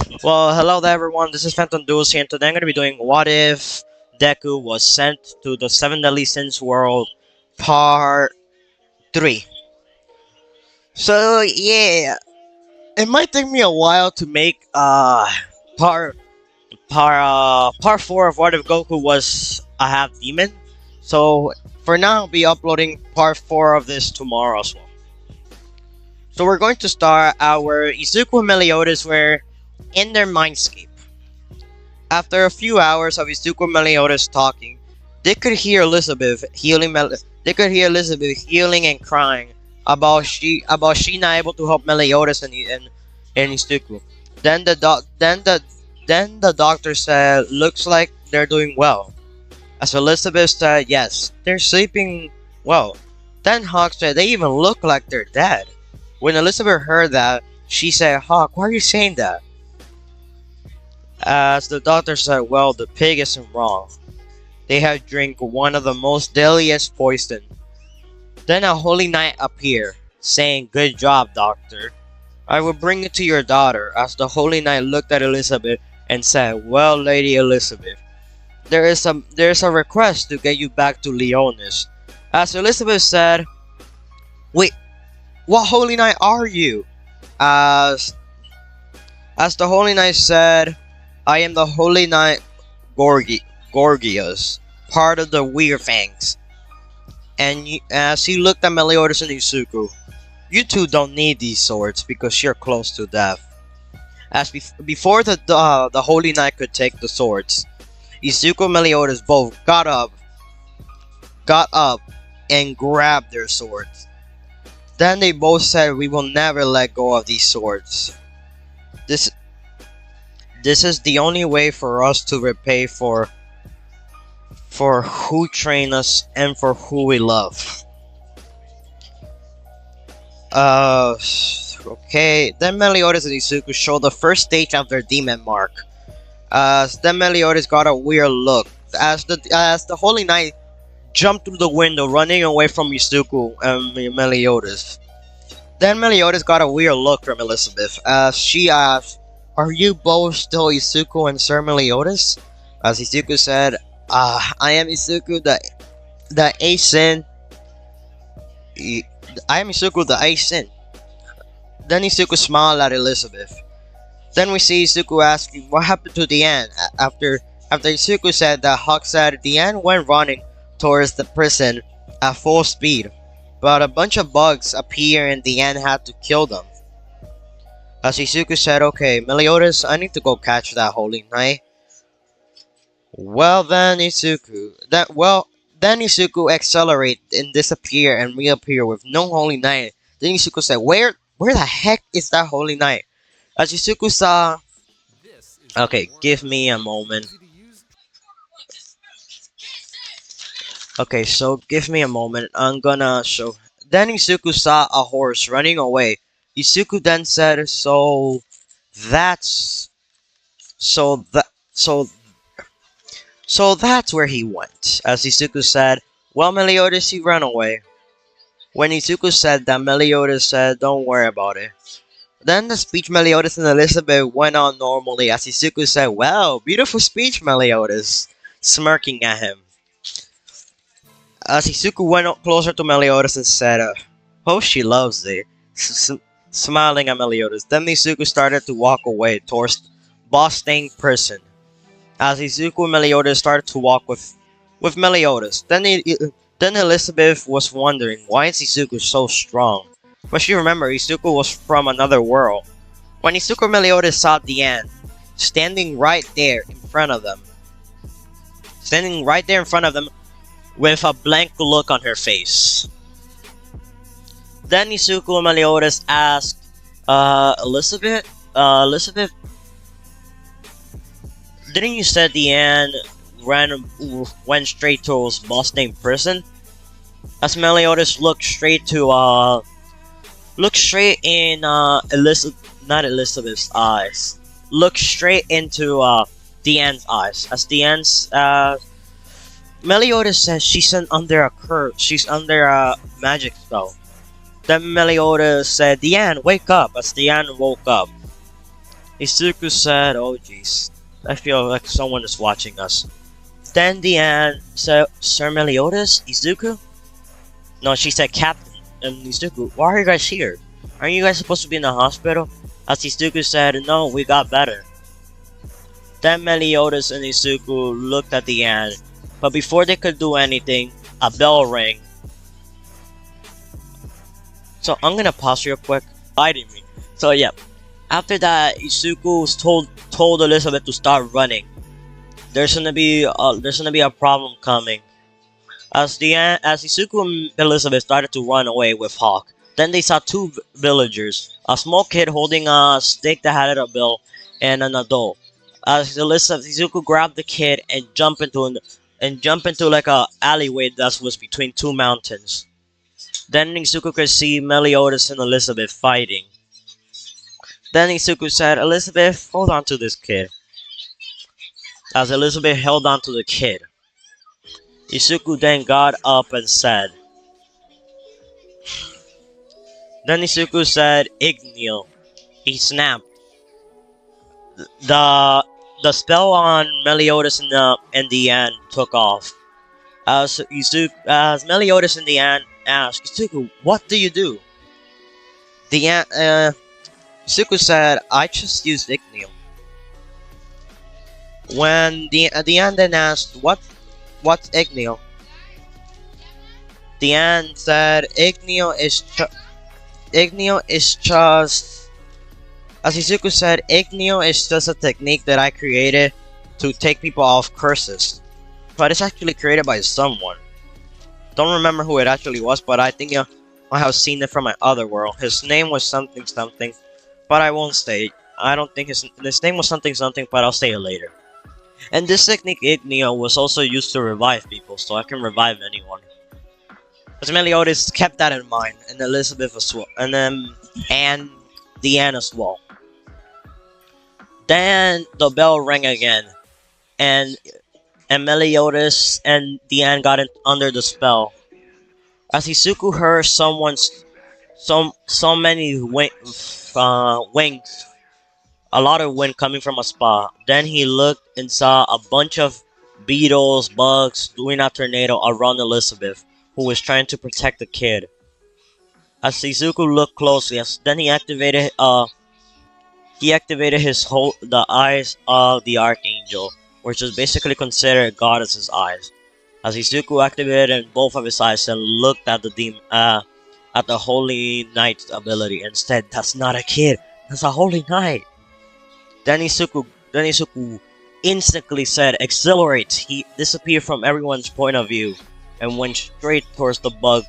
Well, hello there everyone, this is Phantom Duels here, and today I'm going to be doing What If Deku Was Sent to the 7 Deadly Sins World, Part 3. So, yeah, it might take me a while to make, part, part 4 of What If Goku Was a Half Demon. So, for now, I'll be uploading part 4 of this tomorrow as well. So, we're going to start our Izuku and Meliodas were in their mindscape. After a few hours of Izuku and Meliodas talking, they could hear Elizabeth healing. They could hear Elizabeth healing and crying about she not able to help Meliodas and Izuku. Then the doc then the doctor said, "Looks like they're doing well." As Elizabeth said, "Yes, they're sleeping well." Then Hawk said, "They even look like they're dead." When Elizabeth heard that, she said, "Hawk, why are you saying that?" As the doctor said, "Well, the pig isn't wrong. They have drank one of the most deadliest poison." Then a holy knight appeared, saying, "Good job, doctor. I will bring it to your daughter." As the holy knight looked at Elizabeth and said, "Well, Lady Elizabeth, there is a request to get you back to Leonis." As Elizabeth said, "Wait, what holy knight are you?" As as the holy knight said, "I am the holy knight Gorgias, part of the Weird Fangs." As he looked at Meliodas and Izuku, "You two don't need these swords because you're close to death." Before the Holy Knight could take the swords, Izuku and Meliodas both got up, and grabbed their swords. Then they both said, "We will never let go of these swords. This this is the only way for us to repay for who train us and for who we love." Uh, okay. Then Meliodas and Izuku show the first stage of their demon mark. Then Meliodas got a weird look as the Holy Knight jumped through the window, running away from Izuku and Meliodas. Then Meliodas got a weird look from Elizabeth as she asked, "Are you both still Izuku and Sir Meliodas?" As Izuku said, "I am Izuku, the Ace Sin. I am Izuku, the Ace Sin." Then Izuku smiled at Elizabeth. Then we see Izuku asking, "What happened to Diane?" After Izuku said that, Hawk said Diane went running towards the prison at full speed, but a bunch of bugs appeared and Diane had to kill them. As Izuku said, "Okay, Meliodas, I need to go catch that Holy Knight." Well then Izuku accelerate and disappear and reappear with no Holy Knight. Then Izuku said, "Where the heck is that Holy Knight?" As Izuku saw, okay, give me a moment. Okay, so give me a moment. I'm gonna show. Then Izuku saw a horse running away. Izuku then said, That's so that so so that's where he went." As Izuku said, "Well, Meliodas, he ran away." When Izuku said that, Meliodas said, "Don't worry about it." Then the speech Meliodas and Elizabeth went on normally as Izuku said, "Well, beautiful speech, Meliodas," smirking at him. As Izuku went up closer to Meliodas and said, "Oh, she loves it," smiling at Meliodas. Then Izuku started to walk away towards Bostang prison. As Izuku and Meliodas started to walk with Meliodas, then Elizabeth was wondering why is Izuku so strong. But she remembered Izuku was from another world. When Izuku and Meliodas saw Diane standing right there in front of them, standing right there in front of them with a blank look on her face. Then Izuku and Meliodas asked, Elizabeth, didn't you say Diane went straight towards Boston prison?" As Meliodas looked straight in not Elizabeth's eyes, looked straight into Diane's eyes. As Meliodas says she's under a curse, she's under a magic spell. Then Meliodas said, "Diane, wake up." As Diane woke up, Izuku said, "Oh jeez, I feel like someone is watching us." Then the aunt said, "Sir Meliodas, Izuku?" No, she said, "Captain." And Izuku, "Why are you guys here? Aren't you guys supposed to be in the hospital?" As Izuku said, "No, we got better." Then Meliodas and Izuku looked at the ant, but before they could do anything, a bell rang. So I'm gonna pause real quick. Biting me. So yeah, after that, Izuku was told Elizabeth to start running. There's gonna be a problem coming. As Izuku and Elizabeth started to run away with Hawk, then they saw two villagers, a small kid holding a stick that had a bill, and an adult. As Izuku grabbed the kid and jumped into like a alleyway that was between two mountains. Then Izuku could see Meliodas and Elizabeth fighting. Then Izuku said, "Elizabeth, hold on to this kid." As Elizabeth held on to the kid, Izuku then got up and said, then Izuku said, "Igneo." He snapped. The the spell on Meliodas in the end took off. As Meliodas in the end asked, "Izuku, what do you do?" The Izuku said, "I just used Igneo." When the end then asked, "What's Igneo?" The end said, Igneo is just." As Izuku said, "Igneo is just a technique that I created to take people off curses. But it's actually created by someone. Don't remember who it actually was, but I think I have seen it from my other world. His name was something something, but I won't say it. I don't think his name was something something, but I'll say it later." And this technique, Igneo, was also used to revive people, so I can revive anyone. As Meliodas kept that in mind, and Elizabeth as well, and Deanne as well. Then the bell rang again, and Meliodas and Deanne got under the spell. As Izuku heard so many wings, a lot of wind coming from a spot. Then he looked and saw a bunch of beetles, bugs doing a tornado around Elizabeth, who was trying to protect the kid. As Izuku looked closely, then he activated the eyes of the Archangel, which is basically considered Goddess's eyes. As Izuku activated both of his eyes and looked at the Holy Knight's ability and said, "That's not a kid, that's a Holy Knight." Then Izuku instantly said, "Accelerate." He disappeared from everyone's point of view and went straight towards the bug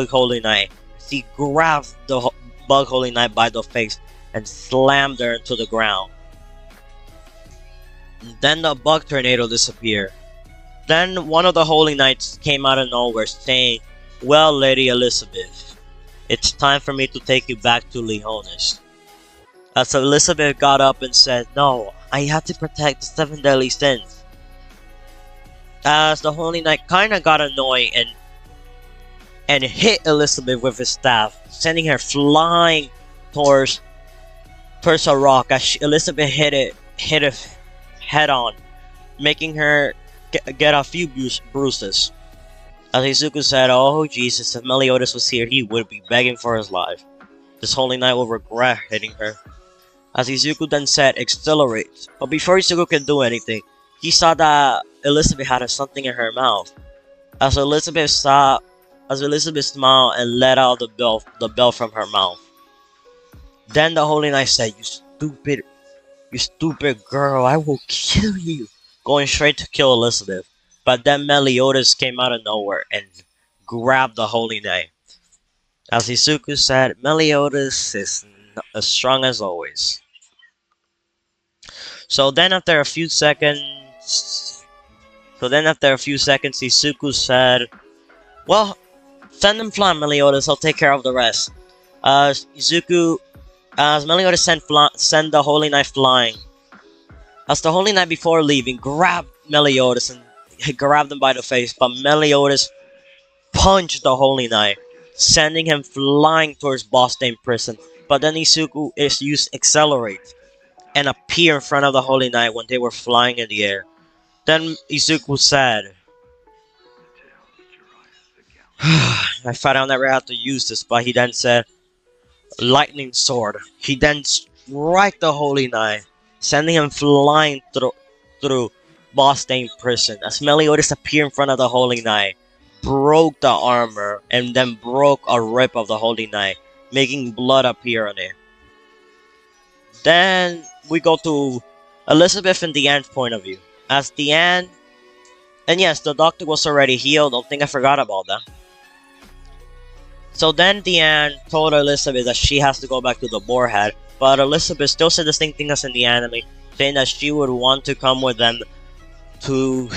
Holy Knight. He grabbed the bug Holy Knight by the face and slammed her into the ground. Then the bug tornado disappeared. Then one of the Holy Knights came out of nowhere saying, "Well, Lady Elizabeth, it's time for me to take you back to Leonis." As Elizabeth got up and said, "No, I have to protect the seven deadly sins." As the Holy Knight kinda got annoyed and hit Elizabeth with his staff, sending her flying towards a rock. As Elizabeth hit it head on, making her get a few bruises. As Izuku said, "Oh Jesus, if Meliodas was here, he would be begging for his life. This Holy Knight will regret hitting her." As Izuku then said, "Accelerate." But before Izuku could do anything, he saw that Elizabeth had something in her mouth. As Elizabeth smiled and let out the bell from her mouth. Then the Holy Knight said, You stupid girl, I will kill you," going straight to kill Elizabeth. But then Meliodas came out of nowhere and grabbed the Holy Knight. As Izuku said, Meliodas is as strong as always. So then after a few seconds, Izuku said, "Well, send them flying, Meliodas. I'll take care of the rest." As Meliodas sent the Holy Knight flying. As the Holy Knight before leaving grabbed Meliodas and he grabbed him by the face, but Meliodas punched the Holy Knight, sending him flying towards Boss Dame prison But then Izuku is used accelerate and appear in front of the Holy Knight when they were flying in the air. Then Izuku said, I thought I'll never have to use this, but he then said, lightning sword. He then struck the Holy Knight, sending him flying through Bostain prison. As Meliodas appeared in front of the Holy Knight, broke the armor, and then broke a rib of the Holy Knight, making blood appear on it. Then we go to Elizabeth and Deanne's point of view. As Deanne, and yes, the doctor was already healed. Don't think I forgot about that. So then Deanne told Elizabeth that she has to go back to the Boarhead, but Elizabeth still said the same thing as in the anime, saying that she would want to come with them to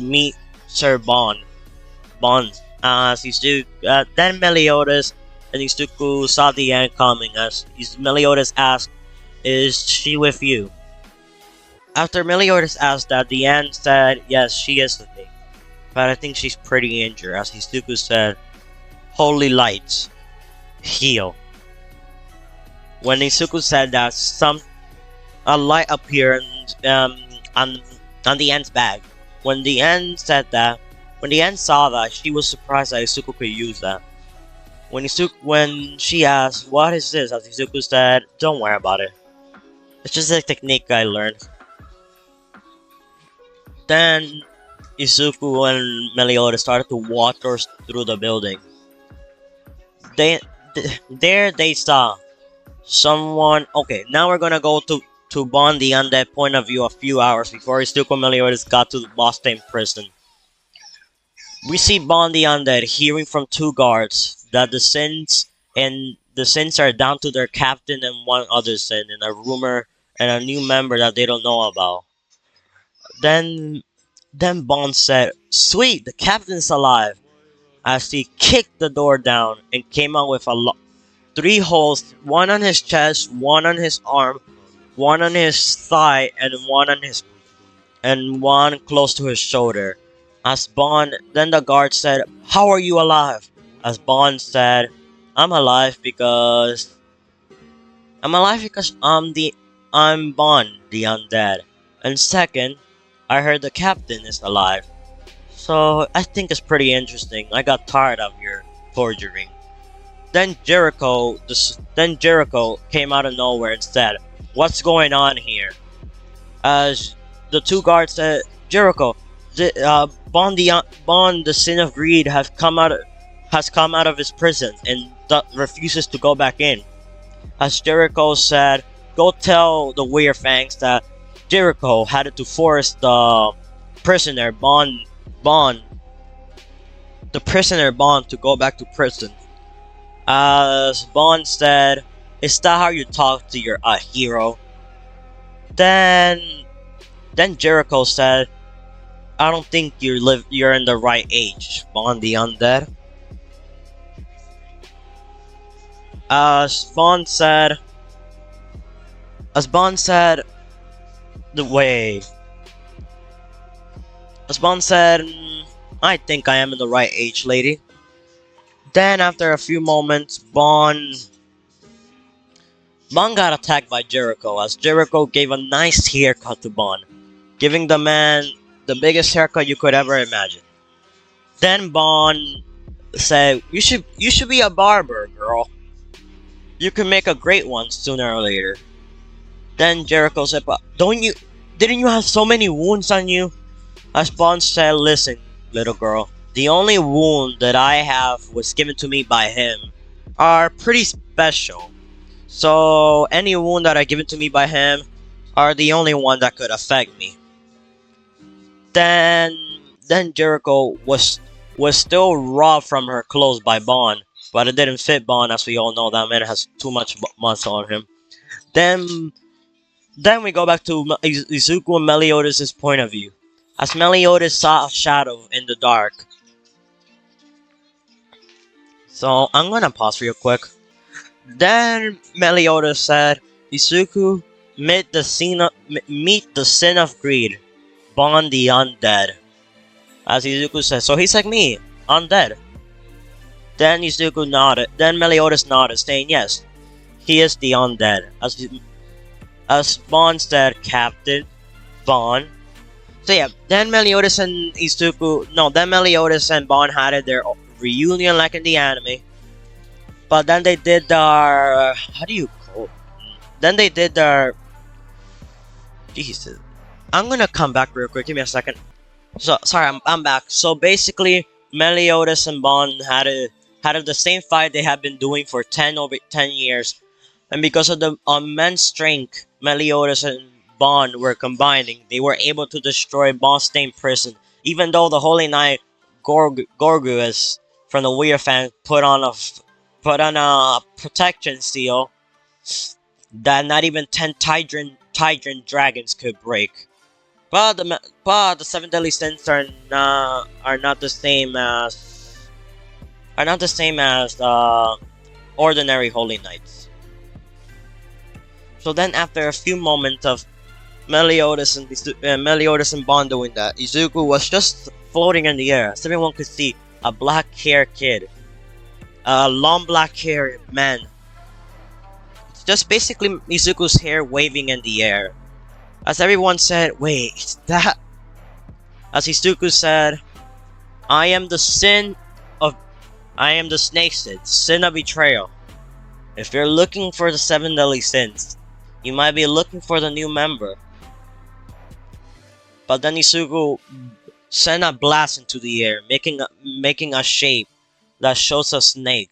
meet Sir Bond. Then Meliodas and Izuku saw Deanne coming as Meliodas asked, "Is she with you?" After Meliodas asked that, Deanne said, "Yes, she is with me, but I think she's pretty injured." As Izuku said, "Holy lights, heal." When Izuku said that, a light appeared on the end's bag. When the end saw that, she was surprised that Izuku could use that. When she asked, "What is this?" as Izuku said, "Don't worry about it. It's just a technique I learned." Then Izuku and Meliodas started to walk through the building. There they saw someone. Okay, now we're gonna go to Bond the Undead point of view a few hours before Izuku and Meliodas got to the Boston prison. We see Bond the Undead hearing from two guards that the Sins are down to their captain and one other Sin, and a rumor and a new member that they don't know about. Then Bond said, "Sweet, the captain's alive," as he kicked the door down and came out with three holes, one on his chest, one on his arm, one on his thigh, and one close to his shoulder. Then the guard said, "How are you alive?" As Bond said, I'm alive because I'm Bond the Undead. And second, I heard the captain is alive. So I think it's pretty interesting. I got tired of your torturing. Then Jericho came out of nowhere and said, "What's going on here?" As the two guards said, "Jericho, Bond, the Sin of Greed, has come out of his prison and refuses to go back in." As Jericho said, "Go tell the Weird Fangs that Jericho had to force the prisoner Bond, to go back to prison." As Bond said, "Is that how you talk to your hero?" Then Jericho said, "I don't think you're in the right age, Bond the Undead." As Bond said, the way. As Bond said, "I think I am in the right age, lady." Then after a few moments, Bond got attacked by Jericho as Jericho gave a nice haircut to Bond, giving the man the biggest haircut you could ever imagine. Then Bond said, you should be a barber, girl. You can make a great one sooner or later." Then Jericho said, "But didn't you have so many wounds on you?" As Bond said, "Listen, little girl, the only wound that I have was given to me by him are pretty special. So any wound that are given to me by him are the only one that could affect me." Then Jericho was still robbed from her clothes by Bond, but it didn't fit Bond, as we all know that man has too much muscle on him. Then we go back to Izuku and Meliodas' point of view. As Meliodas saw a shadow in the dark. So I'm gonna pause real quick. Then Meliodas said, "Izuku, meet the Sin of Greed, Bond the Undead." As Izuku said, "So he's like me, undead." Then Meliodas nodded, saying yes. He is the undead. As Bond said, Captain Bond. So yeah, then Meliodas and Izuku, no, then Meliodas and Bond had their reunion like in the anime. But then they did their, how do you call it? Then they did their, Jesus. I'm gonna come back real quick, give me a second. So, sorry, I'm back. So basically, Meliodas and Bond had the same fight they had been doing for 10 years. And because of the immense strength Meliodas and Bond were combining, they were able to destroy Bond's Stain prison. Even though the Holy Knight Gorguis from the Weir fan put on a protection seal that not even 10 Tidron dragons could break. But the seven deadly sins are not the same as ordinary holy knights. So then, after a few moments of Meliodas and Bond doing that, Izuku was just floating in the air, so everyone could see a black-haired kid, a long black-haired man. It's just basically Izuku's hair waving in the air. As everyone said, "Wait, is that?" As Izuku said, "I am the sin of, I am the snake sin of betrayal. If you're looking for the seven deadly sins, you might be looking for the new member." But then Izuku sent a blast into the air, making a shape that shows a snake.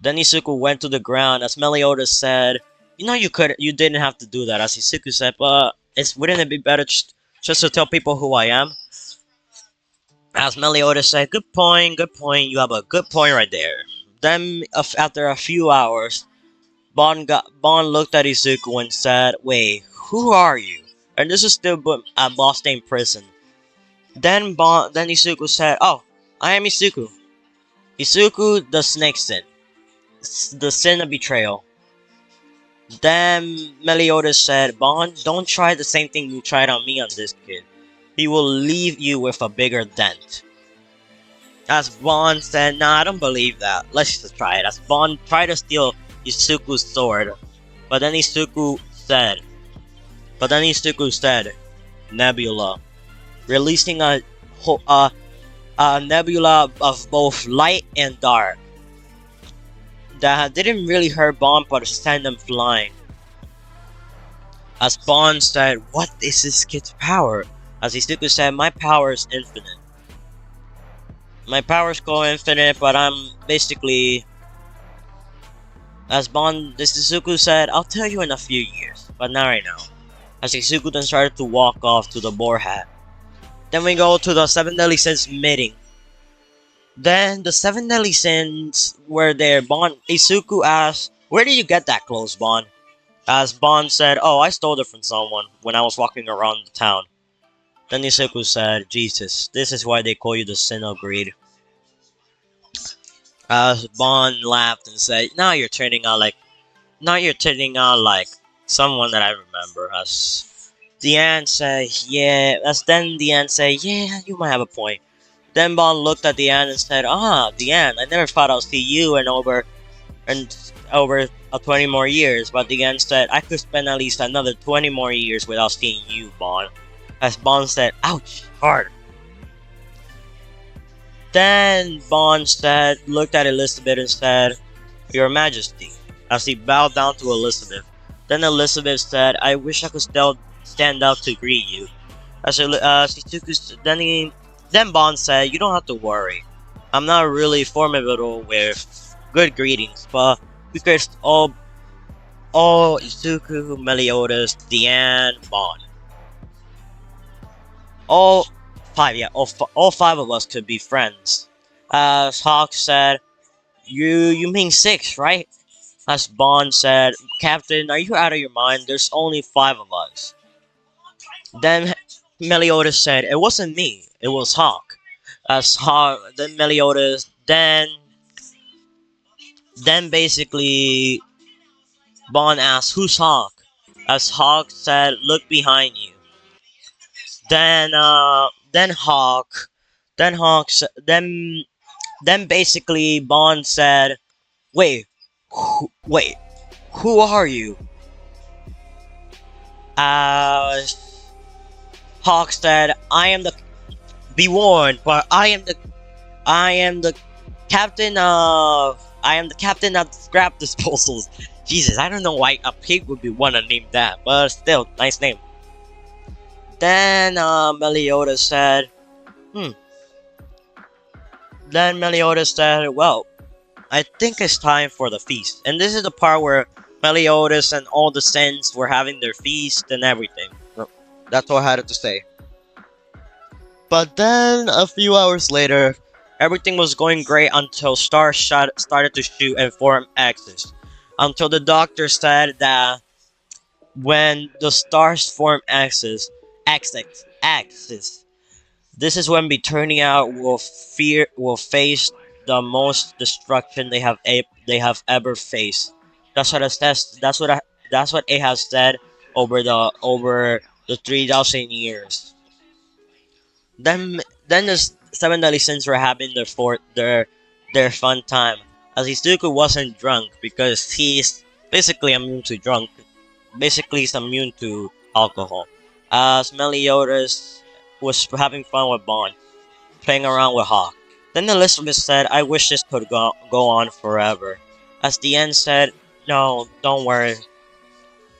Then Izuku went to the ground, as Meliodas said, "You know you didn't have to do that." As Izuku said, "But wouldn't it be better just to tell people who I am?" As Meliodas said, good point, you have a good point right there." Then, after a few hours, Bond looked at Izuku and said, "Wait, who are you?" And this is still at Boston prison. Then Izuku said, "Oh, I am Izuku. Izuku, the snake sin. The sin of betrayal." Then Meliodas said, "Bond, don't try the same thing you tried on me on this kid. He will leave you with a bigger dent." As Bond said, "Nah, I don't believe that. Let's just try it." As Bond tried to steal Izuku's sword, but then Izuku said, "Nebula," releasing a nebula of both light and dark that didn't really hurt Bond but sent them flying. As Bond said, "What is this kid's power?" As Izuku said, "My power is infinite. My powers go infinite, but I'm basically..." As Izuku said, "I'll tell you in a few years, but not right now." As Izuku then started to walk off to the boar hat. Then we go to the seven deadly sins meeting. Then the seven deadly sins were there. Izuku asked, "Where did you get that clothes, Bond?" As Bond said, "Oh, I stole it from someone when I was walking around the town." Then Izuku said, "Jesus, this is why they call you the sin of greed." As Bond laughed and said, now you're turning out like someone that I remember." As Deanne said, "Yeah." As then Deanne said, "Yeah, you might have a point." Then Bond looked at Deanne and said, "Ah, Deanne, I never thought I'll see you in over 20 more years." But Deanne said, "I could spend at least another 20 more years without seeing you, Bond." As Bond said, "Ouch, hard." Then Bond looked at Elizabeth and said, "Your Majesty," as he bowed down to Elizabeth. Then Elizabeth said, "I wish I could still stand up to greet you." Then Bond said, "You don't have to worry. I'm not really formidable with good greetings, but we could all Izuku, Meliodas, Deanne, Bond. All five, yeah, all five of us could be friends." As Hawk said, You mean six, right?" As Bond said, "Captain, are you out of your mind? There's only five of us." Then Meliodas said, "It wasn't me, it was Hawk." As Hawk, then Meliodas, then basically Bond asked, "Who's Hawk?" As Hawk said, "Look behind you." Then Hawk, then basically Bond said, "Wait, wait." Who are you? Uh, Hawk said, I am the be warned, but I am the captain of scrap disposals. Jesus, I don't know why a pig would be wanna name that, but still, nice name. Then Meliodas said, hmm. Then Meliodas said, well, I think it's time for the feast. And this is the part where Meliodas and all the Saints were having their feast and everything. Well, that's all I had to say. But then, a few hours later, everything was going great until stars started to shoot and form X's. Until the doctor said that when the stars form axes, this is when Eternia will face the most destruction they have ever faced. That's what it says. That's what it has said over the 3,000 years. Then the seven deadly sins were having their fun time. As Izuku wasn't drunk because he's basically immune to drunk. Basically, he's immune to alcohol. As Meliodas was having fun with Bond, playing around with Hawk. Then Elizabeth said, I wish this could go on forever. As the end said, no, don't worry.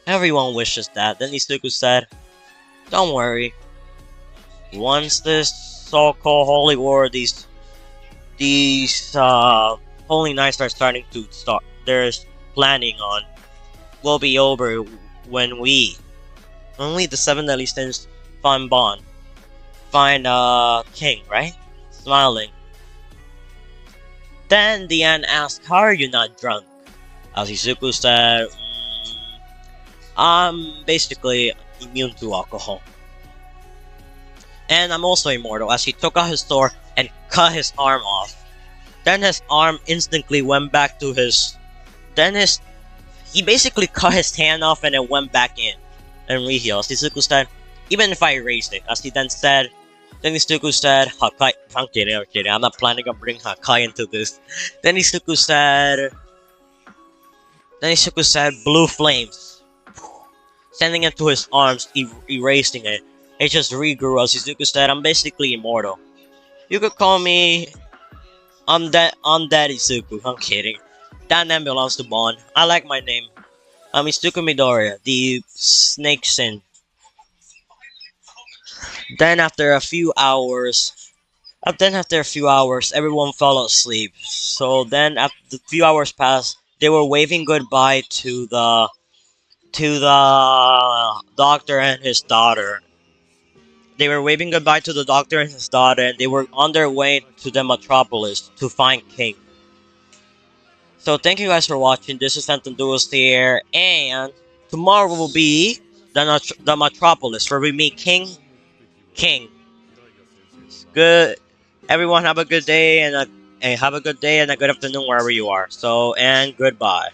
Everyone wishes that. Then Izuku said, don't worry. Once this so-called holy war, these holy nights are starting to start. There's planning on will be over when we, only the seven deadly sins, find Bond, find King, right? Smiling. Then Diane asked, "How are you not drunk?" As Izuku said, "I'm basically immune to alcohol, and I'm also immortal." As he took out his sword and cut his arm off. Then his arm instantly went back to his. Then his he basically cut his hand off and it went back in and rehealed. Izuku said, "Even if I erase it," as he then Izuku said, "Hakai." I'm kidding. I'm not planning on bringing Hakai into this. Then Izuku said, "Blue flames," sending it to his arms, erasing it. It just regrew. As Izuku said, "I'm basically immortal. You could call me Undead Izuku." I'm kidding. That name belongs to Bond. I like my name. I'm Izuku Midoriya, the Snake Sin. Then after a few hours, everyone fell asleep. So then, after a few hours passed, they were waving goodbye to the doctor and his daughter. They were waving goodbye to the doctor and his daughter, and they were on their way to the metropolis to find King. So thank you guys for watching. This is Phantom Duels here, and tomorrow will be the metropolis where we meet King. Good. Everyone have a good day and have a good day and a good afternoon wherever you are. So and goodbye.